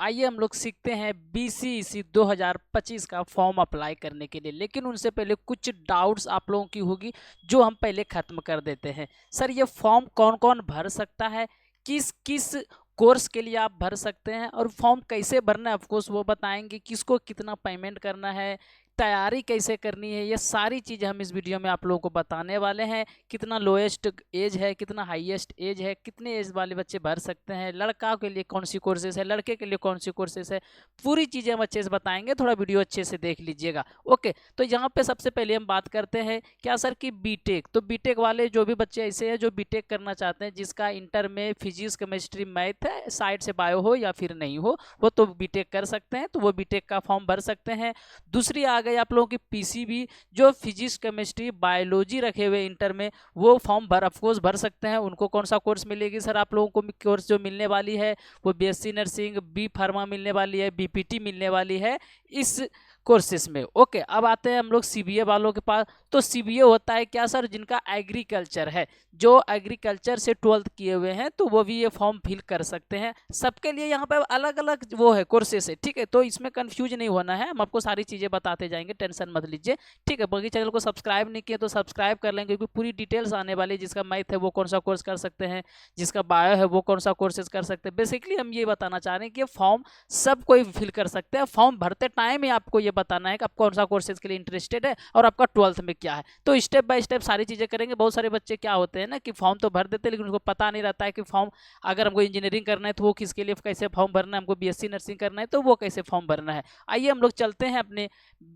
आइए हम लोग सीखते हैं BCEC 2025 का फॉर्म अप्लाई करने के लिए। लेकिन उनसे पहले कुछ डाउट्स आप लोगों की होगी जो हम पहले ख़त्म कर देते हैं। सर ये फॉर्म कौन कौन भर सकता है, किस किस कोर्स के लिए आप भर सकते हैं और फॉर्म कैसे भरना है, ऑफकोर्स वो बताएंगे। किसको कितना पेमेंट करना है, तैयारी कैसे करनी है, ये सारी चीज़ें हम इस वीडियो में आप लोगों को बताने वाले हैं। कितना लोएस्ट एज है, कितना हाईएस्ट एज है, कितने एज वाले बच्चे भर सकते हैं, लड़का के लिए कौन सी कोर्सेज है, लड़के के लिए कौन सी कोर्सेज है, पूरी चीज़ें हम अच्छे से बताएंगे। थोड़ा वीडियो अच्छे से देख लीजिएगा। ओके, तो यहाँ पे सबसे पहले हम बात करते हैं क्या सर कि बीटेक। तो बीटेक वाले जो भी बच्चे ऐसे हैं जो बीटेक करना चाहते हैं, जिसका इंटर में फिजिक्स केमिस्ट्री मैथ है, साइड से बायो हो या फिर नहीं हो, वो तो बीटेक कर सकते हैं, तो वो बीटेक का फॉर्म भर सकते हैं। दूसरी आ गई आप लोगों की पीसीबी, जो फिजिक्स केमिस्ट्री बायोलॉजी रखे हुए इंटर में, वो फॉर्म ऑफकोर्स भर सकते हैं। उनको कौन सा कोर्स मिलेगी सर, आप लोगों को कोर्स जो मिलने वाली है वो बीएससी नर्सिंग, बी फार्मा मिलने वाली है, बीपीटी मिलने वाली है इस कोर्सेस में। ओके, अब आते हैं हम लोग सीबीए वालों के पास। तो सीबीए होता है क्या सर, जिनका एग्रीकल्चर है, जो एग्रीकल्चर से 12th किए हुए हैं, तो वो भी ये फॉर्म फिल कर सकते हैं। सबके लिए यहाँ पे अलग अलग वो है कोर्सेस है, ठीक है, तो इसमें कंफ्यूज नहीं होना है, हम आपको सारी चीज़ें बताते जाएंगे, टेंशन मत लीजिए, ठीक है। बाकी चैनल को सब्सक्राइब नहीं किए तो सब्सक्राइब कर लेंगे, क्योंकि पूरी डिटेल्स आने वाली है। जिसका मैथ है वो कौन सा कोर्स कर सकते हैं, जिसका बायो है वो कौन सा कोर्सेज कर सकते हैं। बेसिकली हम ये बताना चाह रहे हैं कि फॉर्म सब कोई फिल कर सकते हैं। फॉर्म भरते टाइम ही आपको ये बताना है कि आप कौन सा कोर्सेज के लिए इंटरेस्टेड है और आपका 12th में क्या है। तो स्टेप बाय स्टेप सारी चीज़ें करेंगे। बहुत सारे बच्चे क्या होते हैं ना कि फॉर्म तो भर देते हैं, लेकिन उनको पता नहीं रहता है कि फॉर्म अगर हमको इंजीनियरिंग करना है तो वो किसके लिए कैसे फॉर्म भरना है, हमको बीएससी नर्सिंग करना है तो वो कैसे फॉर्म भरना है। आइए हम लोग चलते हैं अपने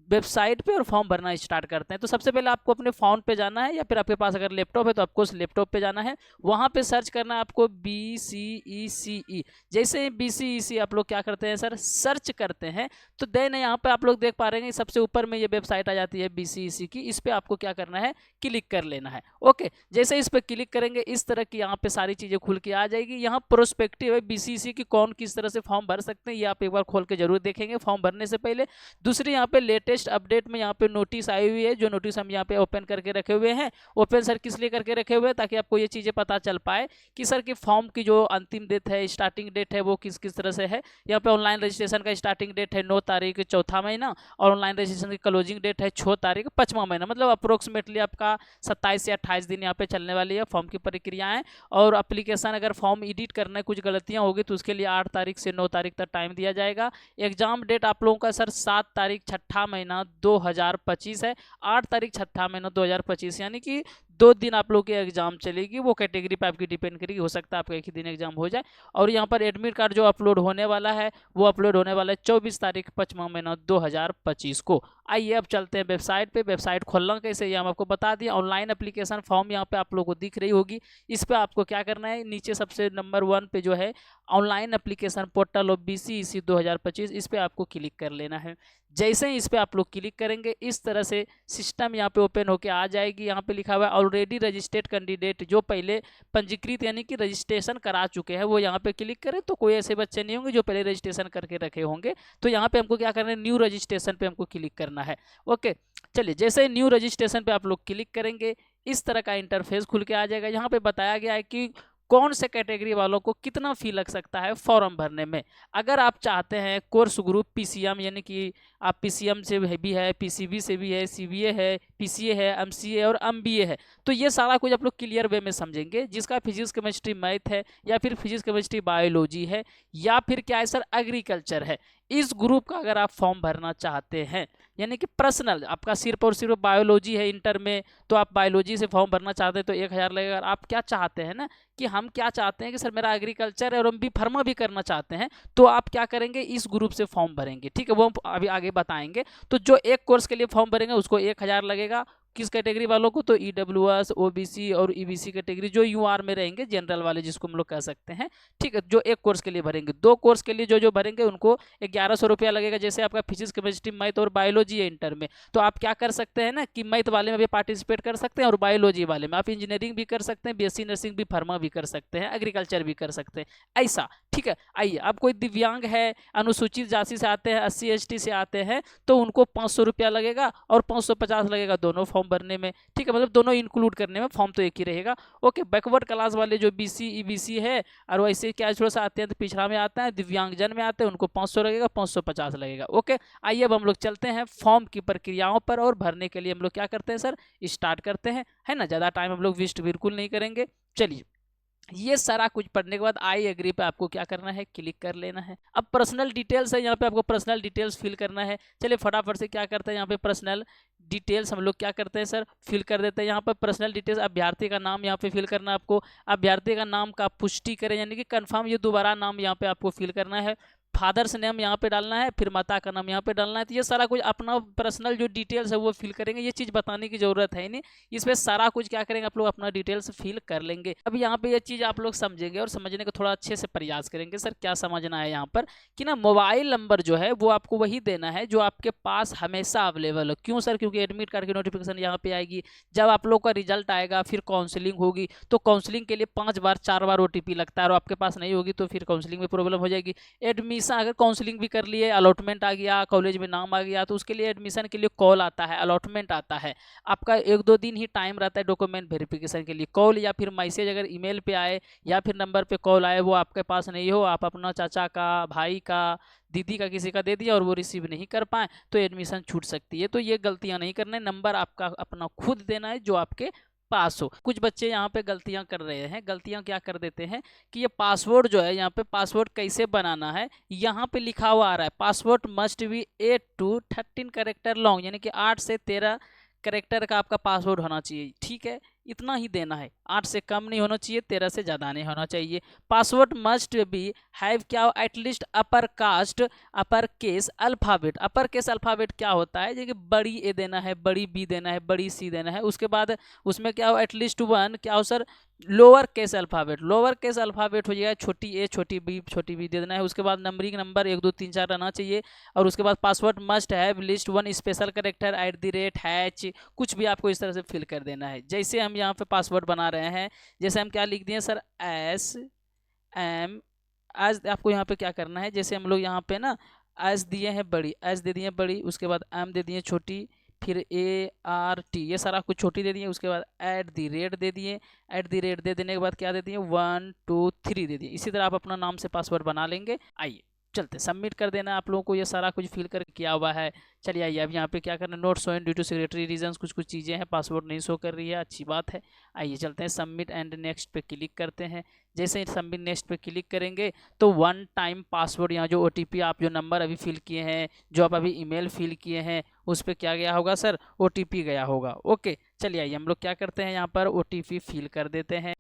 वेबसाइट पे और फॉर्म भरना स्टार्ट करते हैं। तो सबसे पहले आपको अपने फ़ोन पे जाना है, या फिर आपके पास अगर लैपटॉप है तो आपको उस लैपटॉप पे जाना है। वहाँ पे सर्च करना है आपको BCECE। जैसे ही BCECE आप लोग क्या करते हैं सर, सर्च करते हैं, तो देन यहाँ पे आप लोग देख पा रहे हैं सबसे ऊपर में ये वेबसाइट आ जाती है BCECE की। इस पर आपको क्या करना है, क्लिक कर लेना है। ओके, जैसे इस पर क्लिक करेंगे इस तरह की यहाँ पे सारी चीज़ें खुल के आ जाएगी। यहाँ प्रोस्पेक्टिव है BCECE की, कौन किस तरह से फॉर्म भर सकते हैं, ये आप एक बार खोल के जरूर देखेंगे फॉर्म भरने से पहले। दूसरी यहाँ पे लेटेस्ट अपडेट में यहाँ पे नोटिस आई हुई है, जो नोटिस हम यहाँ पे ओपन करके रखे हुए हैं। ओपन सर किस लिए करके रखे हुए हैं, ताकि आपको ये चीज़ें पता चल पाए कि सर की फॉर्म की जो अंतिम डेट है, स्टार्टिंग डेट है, वो किस किस तरह से है। यहाँ पे ऑनलाइन रजिस्ट्रेशन का स्टार्टिंग डेट है 9 तारीख चौथा महीना, और ऑनलाइन रजिस्ट्रेशन की क्लोजिंग डेट है 6 तारीख 5वां महीना। मतलब अप्रोक्सीमेटली आपका 27 से 28 दिन यहाँ पे चलने वाली है फॉर्म की प्रक्रियाएं। और एप्लीकेशन अगर फॉर्म एडिट करना है, कुछ गलतियाँ होगी तो उसके लिए 8 तारीख से 9 तारीख तक टाइम दिया जाएगा। एग्जाम डेट आप लोगों का सर 7 तारीख छठा महीना 2025 है। 8 तारीख छठा महीना 2025, यानी कि 2 दिन आप लोग की एग्जाम चलेगी। वो कैटेगरी पे आपकी डिपेंड करेगी, हो सकता है आपका एक ही दिन एग्जाम हो जाए। और यहाँ पर एडमिट कार्ड जो अपलोड होने वाला है वो अपलोड होने वाला है 24 तारीख 5वां महीना 2025 को। आइए अब चलते हैं वेबसाइट पे। वेबसाइट खोलना कैसे ये हम आपको बता दिया। ऑनलाइन एप्लीकेशन फॉर्म यहाँ पे आप लोग को दिख रही होगी, इस पर आपको क्या करना है, नीचे सबसे नंबर 1 पे जो है online application portal of BCECE 2025, इस पर आपको क्लिक कर लेना है। जैसे ही इस पर आप लोग क्लिक करेंगे इस तरह से सिस्टम यहाँ पे ओपन होके आ जाएगी। यहाँ पे लिखा हुआ है ऑलरेडी रजिस्टर्ड कैंडिडेट, जो पहले पंजीकृत यानी कि रजिस्ट्रेशन करा चुके हैं वो यहाँ पे क्लिक करें। तो कोई ऐसे बच्चे नहीं होंगे जो पहले रजिस्ट्रेशन करके रखे होंगे। तो यहाँ पे हमको क्या करना है, न्यू रजिस्ट्रेशन पे हमको क्लिक करना है। ओके, चलिए जैसे न्यू रजिस्ट्रेशन पे आप लोग क्लिक करेंगे इस तरह का इंटरफेस खुल के आ जाएगा। यहाँ पे बताया गया है कि कौन से कैटेगरी वालों को कितना फी लग सकता है फॉर्म भरने में। अगर आप चाहते हैं कोर्स ग्रुप PCM, यानी कि आप PCM से भी है, PCB से भी है, CBA है, PCA है, MCA और MBA है, तो ये सारा कुछ आप लोग क्लियर वे में समझेंगे। जिसका फिजिक्स केमिस्ट्री मैथ है, या फिर फिजिक्स केमिस्ट्री बायोलॉजी है, या फिर क्या है सर एग्रीकल्चर है, इस ग्रुप का अगर आप फॉर्म भरना चाहते हैं, यानी कि पर्सनल आपका सिर्फ और सिर्फ बायोलॉजी है इंटर में, तो आप बायोलॉजी से फॉर्म भरना चाहते हैं तो 1000 लगेगा। आप क्या चाहते हैं ना कि हम क्या चाहते हैं कि सर मेरा एग्रीकल्चर है और हम भी फार्मा भी करना चाहते हैं, तो आप क्या करेंगे, इस ग्रुप से फॉर्म भरेंगे, ठीक है, वो हम अभी आगे बताएंगे। तो जो एक कोर्स के लिए फॉर्म भरेंगे उसको 1000 लगेगा। किस कैटेगरी वालों को, तो EWS, OBC और EBC कैटेगरी, जो UR में रहेंगे, जनरल वाले जिसको हम लोग कह सकते हैं, ठीक है, जो एक कोर्स के लिए भरेंगे। 2 कोर्स के लिए जो भरेंगे उनको 1100 रुपया लगेगा। जैसे आपका फिजिक्स केमिस्ट्री मैथ और बायोलॉजी है इंटर में, तो आप क्या कर सकते हैं ना कि मैथ वाले में भी पार्टिसिपेट कर सकते हैं और बायोलॉजी वाले में आप इंजीनियरिंग भी कर सकते हैं, BSc नर्सिंग भी, फार्मा भी कर सकते हैं, एग्रीकल्चर भी कर सकते हैं, ऐसा, ठीक है। आइए, अब कोई दिव्यांग है, अनुसूचित जाति से आते हैं, SC ST से आते हैं, तो उनको 500 रुपया लगेगा और 550 लगेगा दोनों फॉर्म फॉर्म भरने में, ठीक है, मतलब दोनों इंक्लूड करने में फॉर्म तो एक ही रहेगा। ओके, बैकवर्ड क्लास वाले जो BC EBC है और वैसे क्या थोड़ा सा आते हैं तो पिछड़ा में आता है, दिव्यांगजन में आते हैं, उनको 500 लगेगा, 550 लगेगा। ओके, आइए अब हम लोग चलते हैं फॉर्म की प्रक्रियाओं पर, और भरने के लिए हम लोग क्या करते हैं सर, स्टार्ट करते हैं, है ना। ज़्यादा टाइम हम लोग वेस्ट बिल्कुल नहीं करेंगे। चलिए, ये सारा कुछ पढ़ने के बाद आई एग्री पे आपको क्या करना है, क्लिक कर लेना है। अब पर्सनल डिटेल्स है, यहाँ पे आपको पर्सनल डिटेल्स फिल करना है। चलिए फटाफट से क्या करते हैं, यहाँ पे पर्सनल डिटेल्स हम लोग क्या करते हैं सर, फिल कर देते हैं। यहाँ पर पर्सनल डिटेल्स, अभ्यर्थी का नाम यहाँ पे फिल करना है आपको। अभ्यर्थी का नाम का पुष्टि करें, यानी कि कंफर्म, ये दोबारा नाम यहाँ पे आपको फिल करना है। फादर्स नेम यहाँ पे डालना है, फिर माता का नाम यहाँ पे डालना है। तो ये सारा कुछ अपना पर्सनल जो डिटेल्स है वो फिल करेंगे, ये चीज़ बताने की जरूरत है नहीं, इसमें सारा कुछ क्या करेंगे आप लोग, अपना डिटेल्स फिल कर लेंगे। अब यहाँ पे ये चीज़ आप लोग समझेंगे और समझने का थोड़ा अच्छे से प्रयास करेंगे। सर क्या समझना है यहाँ पर कि ना, मोबाइल नंबर जो है वो आपको वही देना है जो आपके पास हमेशा अवेलेबल हो। क्यों सर, क्योंकि एडमिट कार्ड की नोटिफिकेशन यहाँ पे आएगी, जब आप लोग का रिजल्ट आएगा, फिर काउंसलिंग होगी, तो काउंसलिंग के लिए 5 बार 4 बार OTP लगता है, और आपके पास नहीं होगी तो फिर काउंसलिंग में प्रॉब्लम हो जाएगी। एडमिशन अगर काउंसलिंग भी कर लिए, अलॉटमेंट आ गया, कॉलेज में नाम आ गया, तो उसके लिए एडमिशन के लिए कॉल आता है, अलॉटमेंट आता है, आपका 1-2 दिन ही टाइम रहता है डॉक्यूमेंट वेरिफिकेशन के लिए। कॉल या फिर मैसेज अगर ईमेल पे आए या फिर नंबर पे कॉल आए, वो आपके पास नहीं हो, आप अपना चाचा का, भाई का, दीदी का, किसी का दे दिया और वो रिसीव नहीं कर पाए, तो एडमिशन छूट सकती है। तो ये गलतियां नहीं करना है, नंबर आपका अपना खुद देना है जो आपके पास हो। कुछ बच्चे यहाँ पे गलतियां कर रहे हैं, गलतियां क्या कर देते हैं कि ये पासवर्ड जो है, यहाँ पे पासवर्ड कैसे बनाना है, यहाँ पे लिखा हुआ आ रहा है password must be 8 to 13 character long, यानी कि 8 से 13 कैरेक्टर का आपका पासवर्ड होना चाहिए, ठीक है, इतना ही देना है, 8 से कम नहीं होना चाहिए, 13 से ज़्यादा नहीं होना चाहिए। पासवर्ड मस्ट बी हैव क्या, at least upper caste upper case alphabet. Upper case alphabet क्या होता है, जैसे बड़ी ए देना है, बड़ी बी देना है, बड़ी सी देना है। उसके बाद उसमें क्या हो, एटलीस्ट 1 क्या हो sir, lower case alphabet, lower case alphabet हो जाएगा, छोटी ए छोटी बी दे देना है। उसके बाद नंबरिंग नंबर 1 2 3 4 रहना चाहिए। और उसके बाद password must have list 1 special character @ कुछ भी आपको इस तरह से फिल कर देना है। जैसे हम यहाँ पे पासवर्ड बना रहे हैं, जैसे हम क्या लिख दिए सर, SM, आज आपको यहाँ पे क्या करना है, जैसे हम लोग यहाँ पे ना एस दिए हैं बड़ी, एस दे दिए बड़ी, उसके बाद एम दे दिए छोटी, फिर ART, ये सारा कुछ छोटी दे दिए। उसके बाद @ दे दिए, @ दे देने के बाद क्या दे दिए, 1 2 3 दे दिए। इसी तरह आप अपना नाम से पासवर्ड बना लेंगे। आइए चलते सबमिट कर देना आप लोगों को, ये सारा कुछ फिल कर किया हुआ है। चलिए आइए अब यहाँ पे क्या करना है, not showing due to security reasons, कुछ चीज़ें हैं, पासवर्ड नहीं शो कर रही है, अच्छी बात है। आइए चलते हैं सबमिट एंड नेक्स्ट पे क्लिक करते हैं। जैसे ही सबमिट नेक्स्ट पे क्लिक करेंगे तो 1 टाइम पासवर्ड, यहाँ जो OTP आप जो नंबर अभी फिल किए हैं, जो आप अभी ईमेल फिल किए हैं, उस पर क्या गया होगा सर, OTP गया होगा। ओके, चलिए आइए हम लोग क्या करते हैं, यहाँ पर OTP फिल कर देते हैं।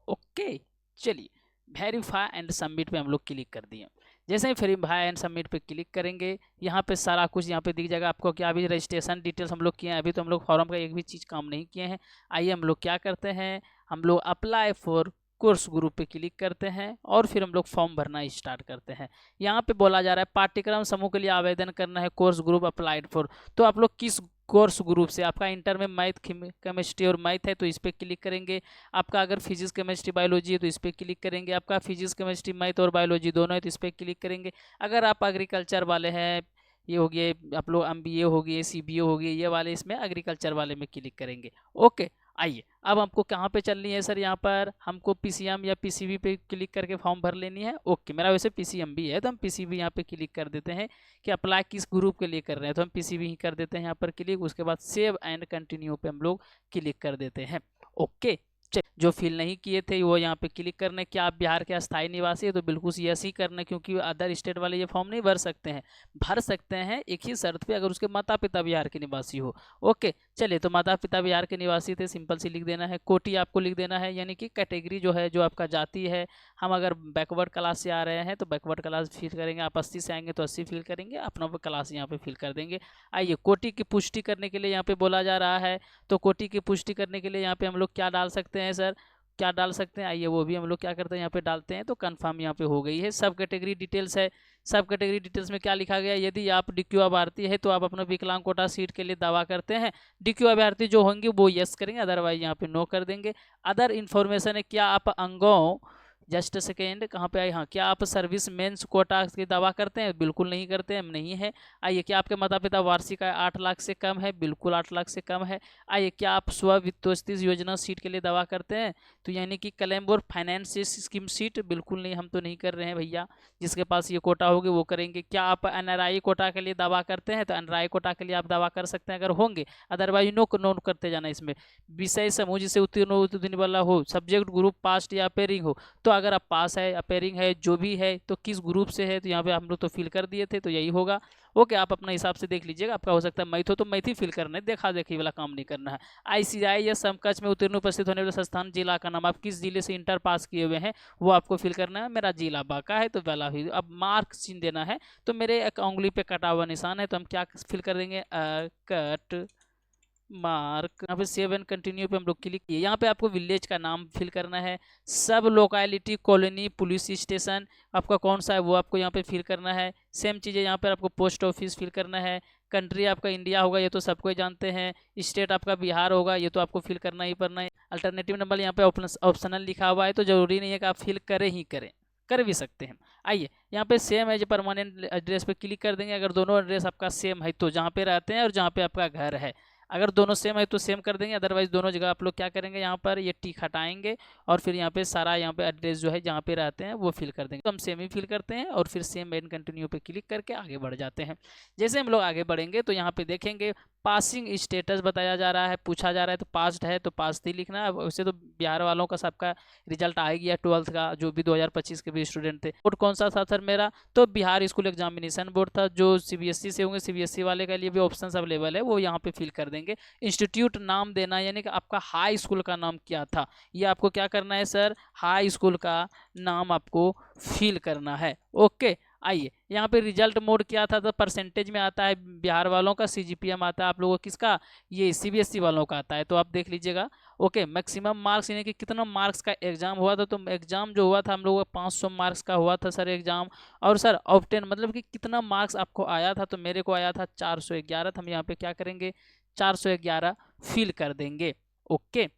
ओके, चलिए वेरीफाई एंड सबमिट पे हम लोग क्लिक कर दिए। जैसे ही वेरीफाई एंड सबमिट पे क्लिक करेंगे, यहाँ पे सारा कुछ यहाँ पे दिख जाएगा आपको कि अभी रजिस्ट्रेशन डिटेल्स हम लोग किए हैं, अभी तो हम लोग फॉर्म का एक भी चीज़ काम नहीं किए हैं। आइए हम लोग क्या करते हैं, हम लोग अप्लाई फॉर कोर्स ग्रुप पे क्लिक करते हैं और फिर हम लोग फॉर्म भरना स्टार्ट करते हैं। यहाँ पे बोला जा रहा है पाठ्यक्रम समूह के लिए आवेदन करना है, कोर्स ग्रुप अप्लाइड फॉर। तो आप लोग किस कोर्स ग्रुप से, आपका इंटर में मैथ केमिस्ट्री और मैथ है तो इस पर क्लिक करेंगे। आपका अगर फिजिक्स केमिस्ट्री बायोलॉजी है तो इस पर क्लिक करेंगे। आपका फिजिक्स केमिस्ट्री मैथ और बायोलॉजी दोनों है तो इस पर क्लिक करेंगे। अगर आप एग्रीकल्चर वाले हैं, ये हो गए आप लोग MBA हो गए, CBA हो गए, ये वाले इसमें एग्रीकल्चर वाले में क्लिक करेंगे। ओके, आइए अब हमको कहाँ पे चलनी है सर, यहाँ पर हमको PCM या PCB पे क्लिक करके फॉर्म भर लेनी है। ओके, मेरा वैसे PCM भी है तो हम PCB यहाँ पे क्लिक कर देते हैं कि अप्लाई किस ग्रुप के लिए कर रहे हैं, तो हम PCB ही कर देते हैं यहाँ पर क्लिक। उसके बाद सेव एंड कंटिन्यू पे हम लोग क्लिक कर देते हैं। ओके, जो फिल नहीं किए थे वो यहाँ पे क्लिक करने, क्या आप बिहार के अस्थायी निवासी है तो बिल्कुल यस ही करना, क्योंकि अदर स्टेट वाले ये फॉर्म नहीं भर सकते हैं। भर सकते हैं एक ही शर्त पे, अगर उसके माता पिता बिहार के निवासी हो। ओके, चलिए तो माता पिता बिहार के निवासी थे, सिंपल सी लिख देना है। कोटि आपको लिख देना है, यानी कि कैटेगरी जो है, जो आपका जाति है। हम अगर बैकवर्ड क्लास से आ रहे हैं तो बैकवर्ड क्लास फिल करेंगे, आप 80 से आएंगे तो 80 फिल करेंगे, अपना क्लास यहाँ पे फिल कर देंगे। आइए कोटि की पुष्टि करने के लिए यहाँ पे बोला जा रहा है, तो कोटि की पुष्टि करने के लिए यहाँ पे हम लोग क्या डाल सकते हैं सर, क्या डाल सकते हैं, आइए वो भी हम लोग क्या करते हैं यहाँ पे डालते हैं। तो कंफर्म यहाँ पे हो गई है। सब कैटेगरी डिटेल्स है, सब कैटेगरी डिटेल्स में क्या लिखा गया है, यदि आप DQ अभ्यर्थी है तो आप अपना विकलांग कोटा सीट के लिए दावा करते हैं। DQ अभ्यर्थी जो होंगे वो यस करेंगे, अदरवाइज यहाँ पे नो कर देंगे। अदर इन्फॉर्मेशन है, क्या आप अंगों जस्ट सेकेंड, कहाँ पे आए, हाँ, क्या आप सर्विस मेंस कोटा की दावा करते हैं? बिल्कुल नहीं करते हैं, नहीं है। आइए, क्या आपके माता पिता वार्षिक आय 8 लाख से कम है? बिल्कुल 8 लाख से कम है। आइए, क्या आप स्व वित्तोत्तीस योजना सीट के लिए दावा करते हैं? तो यानी कि क्लेमबोर फाइनेंस स्कीम सीट, बिल्कुल नहीं, हम तो नहीं कर रहे हैं भैया। जिसके पास ये कोटा होगी वो करेंगे। क्या आप एनआरआई कोटा के लिए दावा करते हैं? तो एनआरआई कोटा के लिए आप दावा कर सकते हैं अगर होंगे, अदरवाइज नो नोट करते जाना इसमें। विषय समूह जिसे उत्तीर्ण वाला हो, सब्जेक्ट ग्रुप पास्ट या अपेयरिंग हो, तो अगर आप पास है, अपेयरिंग है, जो भी है, तो किस ग्रुप से है, तो यहाँ पे हम लोग तो फिल कर दिए थे, तो यही होगा। ओके, आप अपने हिसाब से देख लीजिएगा, आपका हो सकता है मैथ हो तो मैथ ही फिल करना है, देखा देखी वाला काम नहीं करना है। आईसीआई या समकक्ष में उत्तीर्ण उपस्थित होने वाले संस्थान, जिला का नाम, आप किस जिले से इंटर पास किए हुए हैं वो आपको फिल करना है। मेरा जिला बांका है तो वाला ही। अब मार्क सीन देना है, तो मेरे एक उंगली पे कटा हुआ निशान है, तो हम क्या फिल कर देंगे, कट मार्क। यहाँ पे सेव एंड कंटिन्यू पे हम लोग क्लिक किए। यहाँ पे आपको विलेज का नाम फिल करना है, सब लोकेलिटी, कॉलोनी, पुलिस स्टेशन आपका कौन सा है वो आपको यहाँ पे फिल करना है। सेम चीज़ें यहाँ पर आपको पोस्ट ऑफिस फिल करना है। कंट्री आपका इंडिया होगा, ये तो सबको जानते हैं। स्टेट आपका बिहार होगा, ये तो आपको फिल करना ही पड़ना है। अल्टरनेटिव नंबर यहाँ पे ऑप्शनल लिखा हुआ है, तो जरूरी नहीं है कि आप फिल करें ही करें, कर भी सकते हैं। आइए, यहाँ पे सेम एज परमानेंट एड्रेस पे क्लिक कर देंगे। अगर दोनों एड्रेस आपका सेम है तो जहाँ पे रहते हैं और जहाँ पे आपका घर है, अगर दोनों सेम है तो सेम कर देंगे, अदरवाइज दोनों जगह आप लोग क्या करेंगे, यहाँ पर ये टिक हटाएंगे और फिर यहाँ पे सारा यहाँ पे एड्रेस जो है जहाँ पे रहते हैं वो फिल कर देंगे। तो हम सेम ही फिल करते हैं और फिर सेम एंड कंटिन्यू पे क्लिक करके आगे बढ़ जाते हैं। जैसे हम लोग आगे बढ़ेंगे तो यहाँ पे देखेंगे पासिंग स्टेटस बताया जा रहा है, पूछा जा रहा है, तो पास्ट है तो पास्ट ही लिखना है। वैसे तो बिहार वालों का सबका रिजल्ट आ गया 12th का, जो भी 2025 के भी स्टूडेंट थे। बोर्ड कौन सा था सर मेरा? तो बिहार स्कूल एग्जामिनेशन बोर्ड था। जो सीबीएसई से होंगे, सीबीएसई वाले के लिए भी ऑप्शन अवेलेबल है, वो यहाँ पे फिल कर देंगे। इंस्टीट्यूट नाम देना, यानी कि आपका हाई स्कूल का नाम क्या था, ये आपको क्या करना है सर, हाई स्कूल का नाम आपको फिल करना है। ओके, आइए, यहाँ पे रिजल्ट मोड क्या था, तो परसेंटेज में आता है बिहार वालों का, सीजीपीएम आता है आप लोगों किसका, ये सीबीएसई वालों का आता है, तो आप देख लीजिएगा। ओके, मैक्सिमम मार्क्स, यानी कि कितना मार्क्स का एग्जाम हुआ था, तो एग्जाम जो हुआ था हम लोगों का 500 मार्क्स का हुआ था सर एग्जाम। और सर ऑब्टेन मतलब कि कितना मार्क्स आपको आया था, तो मेरे को आया था 411, तो हम यहाँ पे क्या करेंगे, 411 फिल कर देंगे। ओके,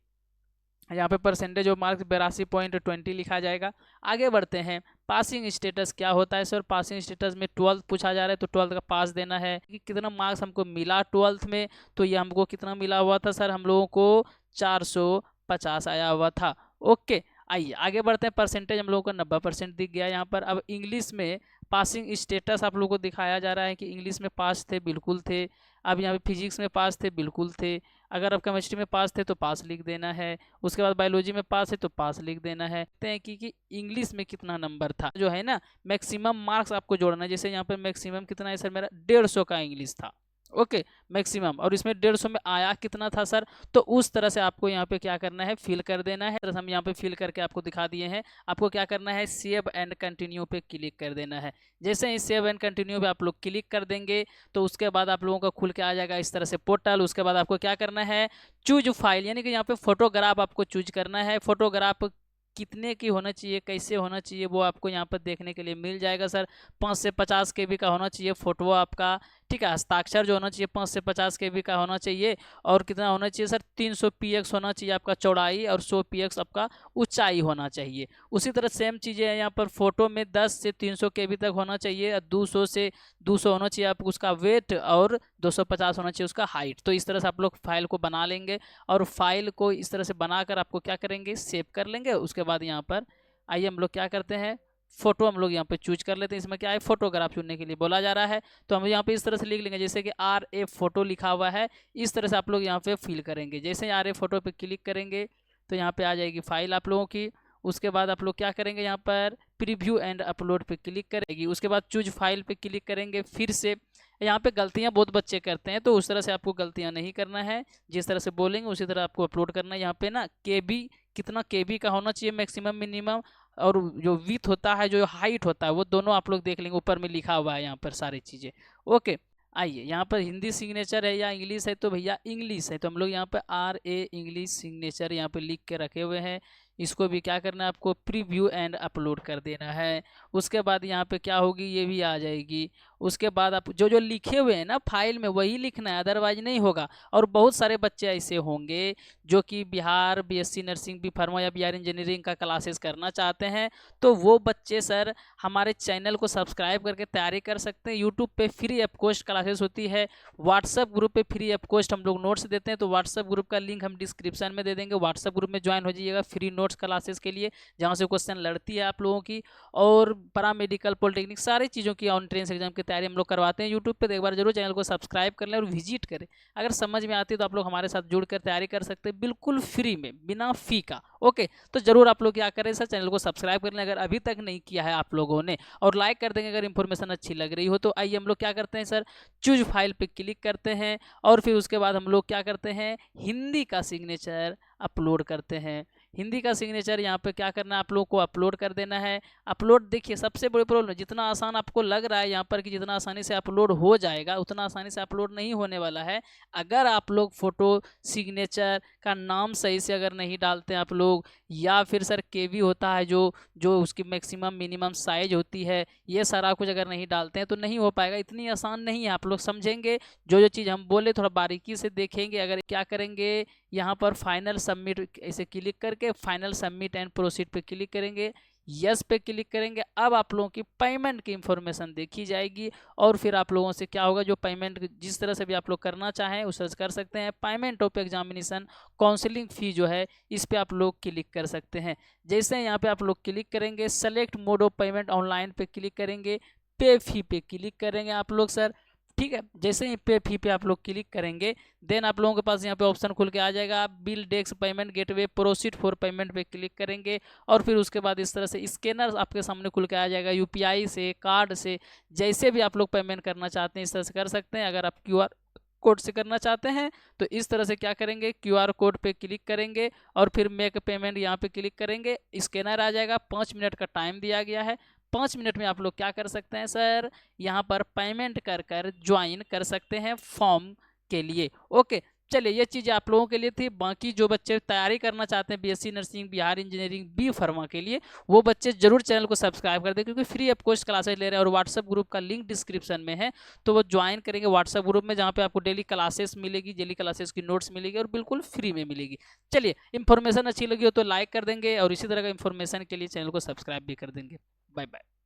यहाँ पे परसेंटेज ऑफ मार्क्स 82.20 लिखा जाएगा। आगे बढ़ते हैं, पासिंग स्टेटस क्या होता है सर? पासिंग स्टेटस में 12th पूछा जा रहा है, तो 12th का पास देना है कि कितना मार्क्स हमको मिला 12th में, तो ये हमको कितना मिला हुआ था सर, हम लोगों को 450 आया हुआ था। ओके, आइए आगे बढ़ते हैं। परसेंटेज हम लोगों को 90% दिख गया यहाँ पर। अब इंग्लिश में पासिंग स्टेटस आप लोगों को दिखाया जा रहा है कि इंग्लिश में पास थे, बिल्कुल थे। अब यहाँ पे फिजिक्स में पास थे, बिल्कुल थे। अगर आप केमिस्ट्री में पास थे तो पास लिख देना है। उसके बाद बायोलॉजी में पास है तो पास लिख देना है। देखते हैं कि इंग्लिश में कितना नंबर था, जो है ना मैक्सिमम मार्क्स आपको जोड़ना है। जैसे यहाँ पे मैक्सिमम कितना है सर, मेरा 150 का इंग्लिश था। ओके, मैक्सिमम, और इसमें 150 में आया कितना था सर, तो उस तरह से आपको यहाँ पे क्या करना है, फिल कर देना है। तरह हम यहाँ पे फिल करके आपको दिखा दिए हैं। आपको क्या करना है, सेव एंड कंटिन्यू पे क्लिक कर देना है। जैसे ही सेव एंड कंटिन्यू पे आप लोग क्लिक कर देंगे तो उसके बाद आप लोगों का खुल के आ जाएगा इस तरह से पोर्टल। उसके बाद आपको क्या करना है, चूज फाइल, यानी कि यहाँ पे फोटोग्राफ आपको चूज करना है। फोटोग्राफ कितने की होना चाहिए, कैसे होना चाहिए, वो आपको यहाँ पर देखने के लिए मिल जाएगा सर। 5 से 50 KB का होना चाहिए फोटो आपका, ठीक है। हस्ताक्षर जो होना चाहिए 5 से 50 KB का होना चाहिए। और कितना होना चाहिए सर, 300 px होना चाहिए आपका चौड़ाई, और 100 px आपका ऊंचाई होना चाहिए। उसी तरह सेम चीज़ें हैं यहाँ पर, फोटो में 10 से 300 KB तक होना चाहिए, 200 से 200 होना चाहिए आपको उसका वेट, और 250 होना चाहिए उसका हाइट। तो इस तरह से आप लोग फाइल को बना लेंगे, और फाइल को इस तरह से बनाकर आपको क्या करेंगे, सेव कर लेंगे। उसके बाद यहाँ पर आइए हम लोग क्या करते हैं, फोटो हम लोग यहाँ पे चूज कर लेते हैं। इसमें क्या है, फोटोग्राफ चुनने के लिए बोला जा रहा है, तो हम यहाँ पे इस तरह से लिख लेंगे, जैसे कि RA फोटो लिखा हुआ है, इस तरह से आप लोग यहाँ पे फिल करेंगे। जैसे ही RA फोटो पे क्लिक करेंगे तो यहाँ पे आ जाएगी फाइल आप लोगों की। उसके बाद आप लोग क्या करेंगे, यहाँ पर प्रीव्यू एंड अपलोड पे क्लिक करेंगे। उसके बाद चूज फाइल पे क्लिक करेंगे। फिर से यहाँ पे गलतियाँ बहुत बच्चे करते हैं, तो उस तरह से आपको गलतियाँ नहीं करना है, जिस तरह से बोलेंगे उसी तरह आपको अपलोड करना है। यहाँ पे ना KB, कितना KB का होना चाहिए मैक्सिमम मिनिमम, और जो विथ होता है, जो हाइट होता है, वो दोनों आप लोग देख लेंगे, ऊपर में लिखा हुआ है यहाँ पर सारी चीज़ें। ओके, आइए यहाँ पर हिंदी सिग्नेचर है या इंग्लिश है, तो भैया इंग्लिश है, तो हम लोग यहाँ पर RA इंग्लिश सिग्नेचर यहाँ पे लिख के रखे हुए हैं। इसको भी क्या करना है, आपको प्रीव्यू एंड अपलोड कर देना है। उसके बाद यहाँ पे क्या होगी, ये भी आ जाएगी। उसके बाद आप जो जो लिखे हुए हैं ना फाइल में वही लिखना है, अदरवाइज नहीं होगा। और बहुत सारे बच्चे ऐसे होंगे जो कि Bihar BSc nursing, B pharma या बिहार इंजीनियरिंग का क्लासेस करना चाहते हैं, तो वो बच्चे सर हमारे चैनल को सब्सक्राइब करके तैयारी कर सकते हैं। यूट्यूब पे फ्री ऑफ कॉस्ट क्लासेस होती है, व्हाट्सएप ग्रुप पे फ्री ऑफ कॉस्ट हम लोग नोट्स देते हैं, तो व्हाट्सएप ग्रुप का लिंक हम डिस्क्रिप्शन में दे देंगे। व्हाट्सएप ग्रुप में ज्वाइन हो जाइएगा फ्री नोट्स क्लासेस के लिए, जहाँ से क्वेश्चन लड़ती है आप लोगों की। और पैरा मेडिकल, पॉलिटेक्निक, सारी चीज़ों की ऑन एंट्रेंस एग्जाम की तैयारी हम लोग करवाते हैं यूट्यूब पे। तो एक बार जरूर चैनल को सब्सक्राइब कर लें और विजिट करें। अगर समझ में आती है तो आप लोग हमारे साथ जुड़कर तैयारी कर सकते हैं बिल्कुल फ्री में, बिना फी का। ओके, तो जरूर आप लोग क्या करें सर, चैनल को सब्सक्राइब कर लें अगर अभी तक नहीं किया है आप लोगों ने, और लाइक कर देंगे अगर इन्फॉर्मेशन अच्छी लग रही हो। तो आइए हम लोग क्या करते हैं सर, चूज फाइल पे क्लिक करते हैं और फिर उसके बाद हम लोग क्या करते हैं, हिंदी का सिग्नेचर अपलोड करते हैं। हिंदी का सिग्नेचर यहाँ पे क्या करना है, आप लोगों को अपलोड कर देना है। अपलोड देखिए सबसे बड़ी प्रॉब्लम, जितना आसान आपको लग रहा है यहाँ पर कि जितना आसानी से अपलोड हो जाएगा, उतना आसानी से अपलोड नहीं होने वाला है। अगर आप लोग फोटो, सिग्नेचर का नाम सही से अगर नहीं डालते हैं आप लोग, या फिर सर केवी होता है जो जो उसकी मैक्सिमम मिनिमम साइज होती है, ये सारा कुछ अगर नहीं डालते हैं तो नहीं हो पाएगा। इतनी आसान नहीं है, आप लोग समझेंगे जो जो चीज़ हम बोले थोड़ा बारीकी से देखेंगे। अगर क्या करेंगे, यहाँ पर फाइनल सबमिट ऐसे क्लिक करके फाइनल सबमिट एंड प्रोसीड पे क्लिक करेंगे, यस पे क्लिक करेंगे। अब आप लोगों की पेमेंट की इंफॉर्मेशन देखी जाएगी और फिर आप लोगों से क्या होगा, जो पेमेंट जिस तरह से भी आप लोग करना चाहें उस तरह से कर सकते हैं। पेमेंट ऑफ एग्जामिनेशन काउंसलिंग फ़ी जो है इस पर आप लोग क्लिक कर सकते हैं। जैसे यहाँ पे आप लोग क्लिक करेंगे, select mode of payment online पे क्लिक करेंगे, पे फी पे क्लिक करेंगे आप लोग सर। ठीक है, जैसे ही पे फी पे आप लोग क्लिक करेंगे, देन आप लोगों के पास यहाँ पे ऑप्शन खुल के आ जाएगा, आप bill desk payment gateway proceed for payment पे क्लिक करेंगे और फिर उसके बाद इस तरह से स्कैनर आपके सामने खुल के आ जाएगा। यूपीआई से, कार्ड से, जैसे भी आप लोग पेमेंट करना चाहते हैं इस तरह से कर सकते हैं। अगर आप क्यूआर कोड से करना चाहते हैं तो इस तरह से क्या करेंगे, क्यूआर कोड पे क्लिक करेंगे और फिर मेक पेमेंट यहाँ पे क्लिक करेंगे, स्कैनर आ जाएगा। 5 मिनट का टाइम दिया गया है, 5 मिनट में आप लोग क्या कर सकते हैं सर, यहाँ पर पेमेंट कर कर ज्वाइन कर सकते हैं फॉर्म के लिए। ओके, चलिए ये चीज़ आप लोगों के लिए थी। बाकी जो बच्चे तैयारी करना चाहते हैं BSc nursing, Bihar engineering, B pharma के लिए, वो बच्चे जरूर चैनल को सब्सक्राइब कर दें, क्योंकि फ्री ऑफ कॉस्ट क्लासेज ले रहे हैं और व्हाट्सएप ग्रुप का लिंक डिस्क्रिप्शन में है, तो वो ज्वाइन करेंगे व्हाट्सएप ग्रुप में, जहाँ पे आपको डेली क्लासेस मिलेगी, डेली क्लासेस की नोट्स मिलेगी और बिल्कुल फ्री में मिलेगी। चलिए, इन्फॉर्मेशन अच्छी लगी हो तो लाइक कर देंगे और इसी तरह का इन्फॉर्मेशन के लिए चैनल को सब्सक्राइब भी कर देंगे। Bye bye.